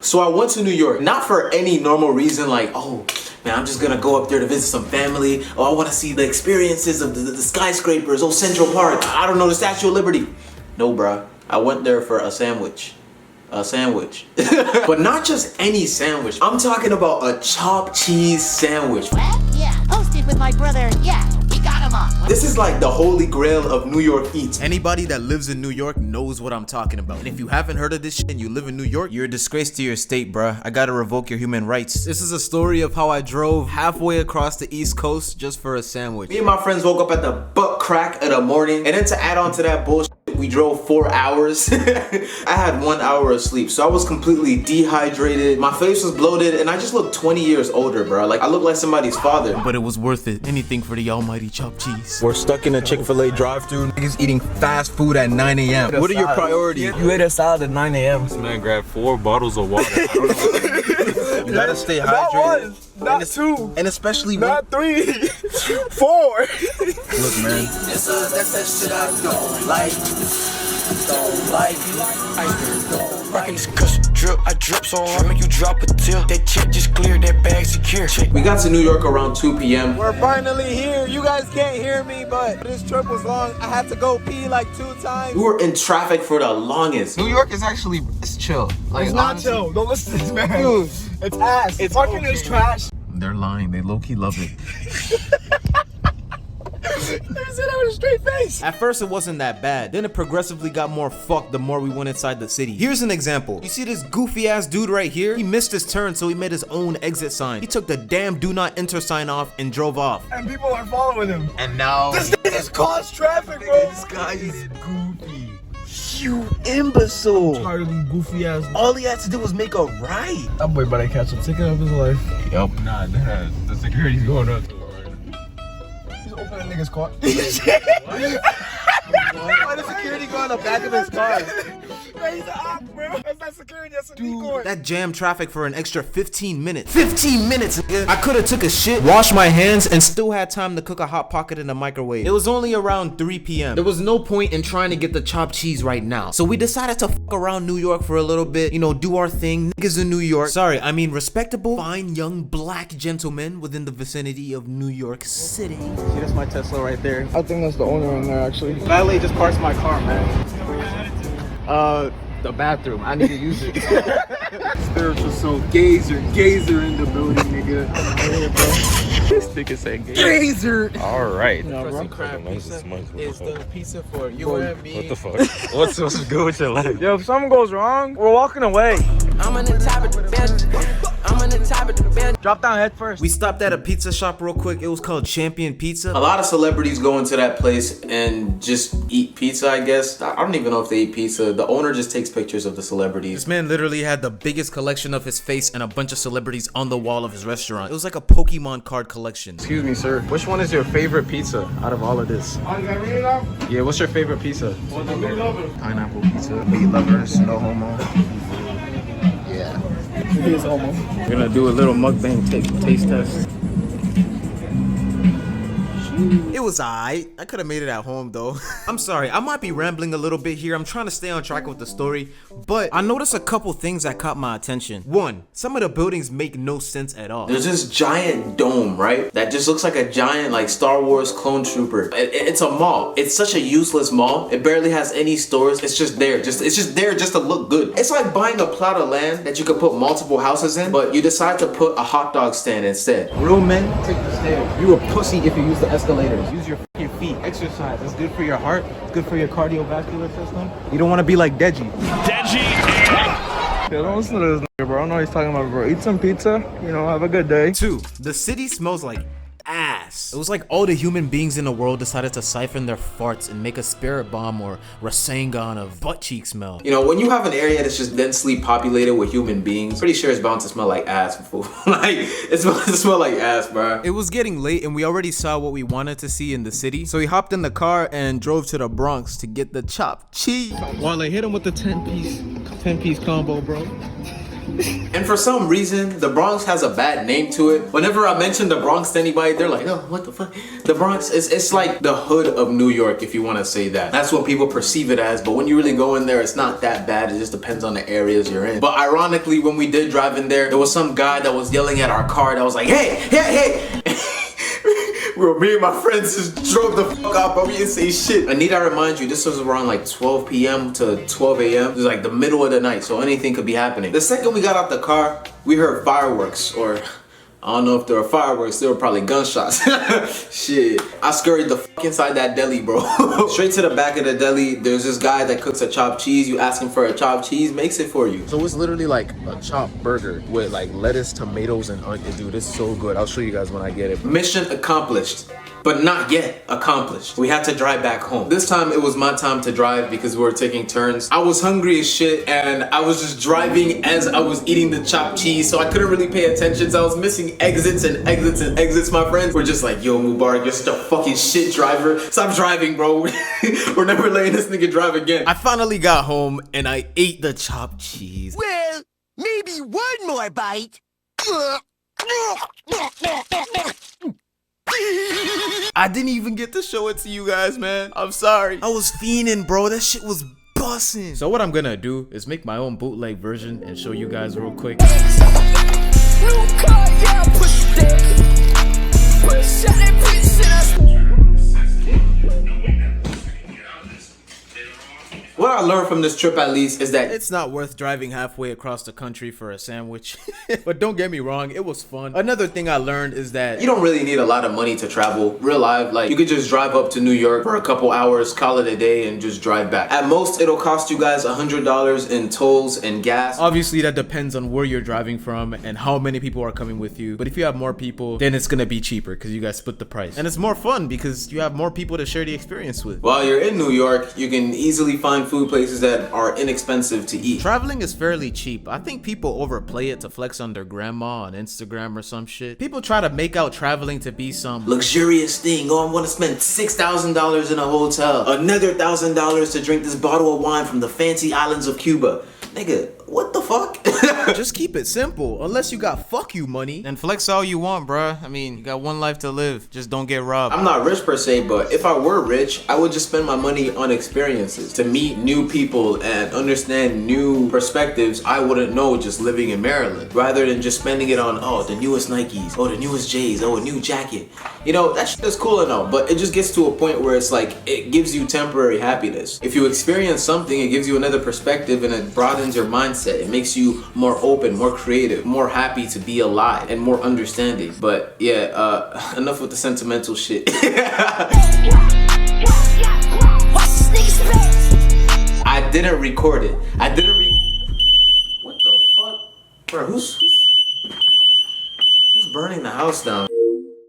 So I went to New York, not for any normal reason like, oh, man, I'm just gonna go up there to visit some family. Oh, I wanna see the experiences of the skyscrapers. Oh, Central Park. I don't know, the Statue of Liberty. No, bruh. I went there for a sandwich. A sandwich. But not just any sandwich. I'm talking about a chopped cheese sandwich. What? Yeah, hosted with my brother. Yeah, we got him up. This is like the holy grail of New York eats. Anybody that lives in New York knows what I'm talking about. And if you haven't heard of this shit and you live in New York, you're a disgrace to your state, bruh. I gotta revoke your human rights. This is a story of how I drove halfway across the East Coast just for a sandwich. Me and my friends woke up at the butt crack of the morning, and then to add on to that bullshit, we drove 4 hours. I had 1 hour of sleep, so I was completely dehydrated. My face was bloated, and I just looked 20 years older, bro. Like, I looked like somebody's father. But it was worth it. Anything for the almighty chopped cheese. We're stuck in a Chick-fil-A drive-thru. Niggas eating fast food at 9 a.m. What are your priorities? You ate a salad at 9 a.m. This man grabbed 4 bottles of water. I don't know. You gotta stay Not hydrated. one, not two, And especially not 3, 4. look, man. That's that shit I don't like. Don't like. Cause drip, I drip so hard, make you drop a tear. That check just cleared, that bag secure. We got to New York around 2 p.m. We're finally here. You guys can't hear me, but this trip was long. I had to go pee like 2 times. We were in traffic for the longest. New York is actually, it's chill. Like, It's not honestly, chill. Don't listen to this man. Dude, it's ass. It's fucking is trash. They're lying. They low-key love it. They said that with a straight face. At first it wasn't that bad, then it progressively got more fucked the more we went inside the city. Here's an example. You see this goofy ass dude right here? He missed his turn, so he made his own exit sign. He took the damn do not enter sign off and drove off. And people are following him. And now, This nigga's caused traffic, bro. this guy is goofy. You imbecile. Tired of them goofy ass. All he had to do was make a right. That boy better catch a ticket of his life. Yup. Nah, the security's going up. He's opening a nigga's car. Why the security go on the back of his car? He's an op, bro. That's not security, that's a decoy. That jammed traffic for an extra 15 minutes. 15 minutes, nigga. I could've took a shit, washed my hands, and still had time to cook a hot pocket in the microwave. It was only around 3 p.m. There was no point in trying to get the chopped cheese right now. So we decided to fuck around New York for a little bit, you know, do our thing. Niggas in New York. Sorry, I mean respectable, fine, young, black gentlemen within the vicinity of New York City. See, that's my Tesla right there. I think that's the owner in there, actually. Valet just parks my car, man. The bathroom. I need to use it. Spiritual soul gazer in the building, nigga. This nigga said gazer. Alright. Is the pizza for you and me. What the fuck? What's supposed to go with your life? Yo, if something goes wrong, we're walking away. I'm on the top of the bench. I'm on the top of the bench. Drop down head first. We stopped at a pizza shop real quick. It was called Champion Pizza. A lot of celebrities go into that place and just eat pizza, I guess. I don't even know if they eat pizza. The owner just takes pictures of the celebrities. This man literally had the biggest collection of his face and a bunch of celebrities on the wall of his restaurant. It was like a Pokemon card collection. Excuse me, sir. Which one is your favorite pizza out of all of this? Yeah, what's your favorite pizza? Pineapple pizza. Meat lovers, no homo. Yeah. He is homo. We're gonna do a little mukbang taste test. It was alright. I could have made it at home though. I'm sorry, I might be rambling a little bit here. I'm trying to stay on track with the story, but I noticed a couple things that caught my attention. One, some of the buildings make no sense at all. There's this giant dome, right? That just looks like a giant, like, Star Wars clone trooper. It's a mall. It's such a useless mall. It barely has any stores. It's just there. It's just there just to look good. It's like buying a plot of land that you could put multiple houses in, but you decide to put a hot dog stand instead. Real men take the stairs. You a pussy if you use the escalators. Use your fucking feet. Exercise. It's good for your heart. It's good for your cardiovascular system. You don't want to be like Deji. Yeah, don't listen to this nigga, bro. I know what he's talking about, bro. Eat some pizza. You know, have a good day. Two, the city smells like ass. It was like all the human beings in the world decided to siphon their farts and make a spirit bomb or Rasengan of butt cheek smell. You know, when you have an area that's just densely populated with human beings, pretty sure it's bound to smell like ass before. Like, it's bound to smell like ass, bro. It was getting late and we already saw what we wanted to see in the city. So we hopped in the car and drove to the Bronx to get the chopped cheese. Wale, hit him with the 10-piece combo, bro. And And for some reason, the Bronx has a bad name to it. Whenever I mention the Bronx to anybody, they're like, oh, what the fuck? The Bronx, it's like the hood of New York, if you want to say that. That's what people perceive it as, but when you really go in there, it's not that bad. It just depends on the areas you're in. But ironically, when we did drive in there was some guy that was yelling at our car that was like, hey, hey, hey. Bro, me and my friends just drove the fuck out, but we didn't say shit. I need to remind you, this was around like 12 p.m. to 12 a.m. It was like the middle of the night, so anything could be happening. The second we got out the car, we heard fireworks, or I don't know if there were fireworks, there were probably gunshots. Shit. I scurried the fuck inside that deli, bro. Straight to the back of the deli, there's this guy that cooks a chopped cheese. You ask him for a chopped cheese, makes it for you. So it's literally like a chopped burger with like lettuce, tomatoes, and onion. Dude, it's so good. I'll show you guys when I get it. Mission accomplished. But not yet accomplished. We had to drive back home. This time it was my time to drive because we were taking turns. I was hungry as shit and I was just driving as I was eating the chopped cheese, so I couldn't really pay attention. So I was missing exits and exits and exits. My friends were just like, yo, Mubarak, you're such a fucking shit driver. Stop driving, bro. We're never letting this nigga drive again. I finally got home and I ate the chopped cheese. Well, maybe one more bite. I didn't even get to show it to you guys, man. I'm sorry. I was fiending, bro. That shit was bussin'. So what I'm gonna do is make my own bootleg version and show you guys real quick. What I learned from this trip, at least, is that It's not worth driving halfway across the country for a sandwich. But don't get me wrong, it was fun. Another thing I learned is that you don't really need a lot of money to travel. Real life, like, you could just drive up to New York for a couple hours, call it a day, and just drive back. At most, it'll cost you guys $100 in tolls and gas. obviously that depends on where you're driving from and how many people are coming with you. But if you have more people, then it's gonna be cheaper because you guys split the price. And it's more fun because you have more people to share the experience with. While you're in New York, you can easily find food places that are inexpensive to eat. Traveling is fairly cheap. I think people overplay it to flex on their grandma on Instagram or some shit. People try to make out traveling to be some Luxurious thing. Oh, I want to spend $6,000 in a hotel. Another $1,000 to drink this bottle of wine from the fancy islands of Cuba. Nigga, what the fuck? Just keep it simple. Unless you got fuck you money, then flex all you want, bruh. I mean, you got one life to live. Just don't get robbed. I'm not rich per se, but if I were rich, I would just spend my money on experiences to meet new people and understand new perspectives I wouldn't know just living in Maryland, rather than just spending it on, oh, the newest Nikes, oh, the newest J's, oh, a new jacket. You know, that shit is cool and all, but it just gets to a point where it's like, it gives you temporary happiness. If you experience something, it gives you another perspective and it broadens your mindset. It makes you more open, more creative, more happy to be alive, and more understanding. But yeah, enough with the sentimental shit. I didn't record it. What the fuck? Bro, who's burning the house down?